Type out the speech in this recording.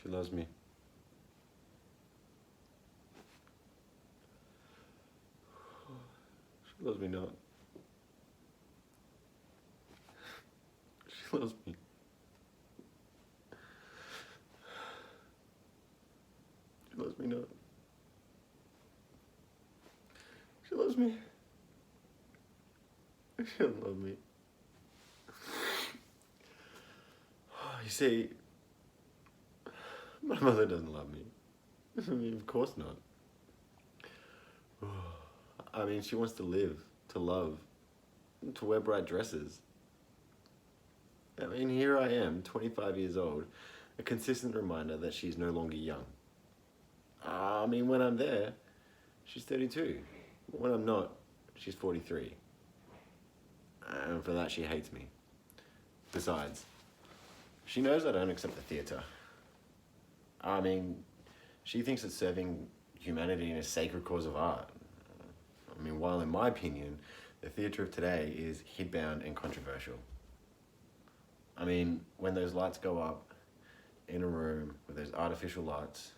She loves me. She loves me not. She loves me. She loves me not. She loves me. She doesn't love me. You see, my mother doesn't love me. I mean, of course not. I mean, she wants to live, to love, to wear bright dresses. I mean, here I am, 25 years old, a consistent reminder that she's no longer young. I mean, when I'm there, she's 32. When I'm not, she's 43. And for that, she hates me. Besides, she knows I don't accept the theatre. I mean, she thinks that serving humanity in a sacred cause of art. I mean, while in my opinion, the theatre of today is hidbound and controversial. I mean, when those lights go up in a room with those artificial lights,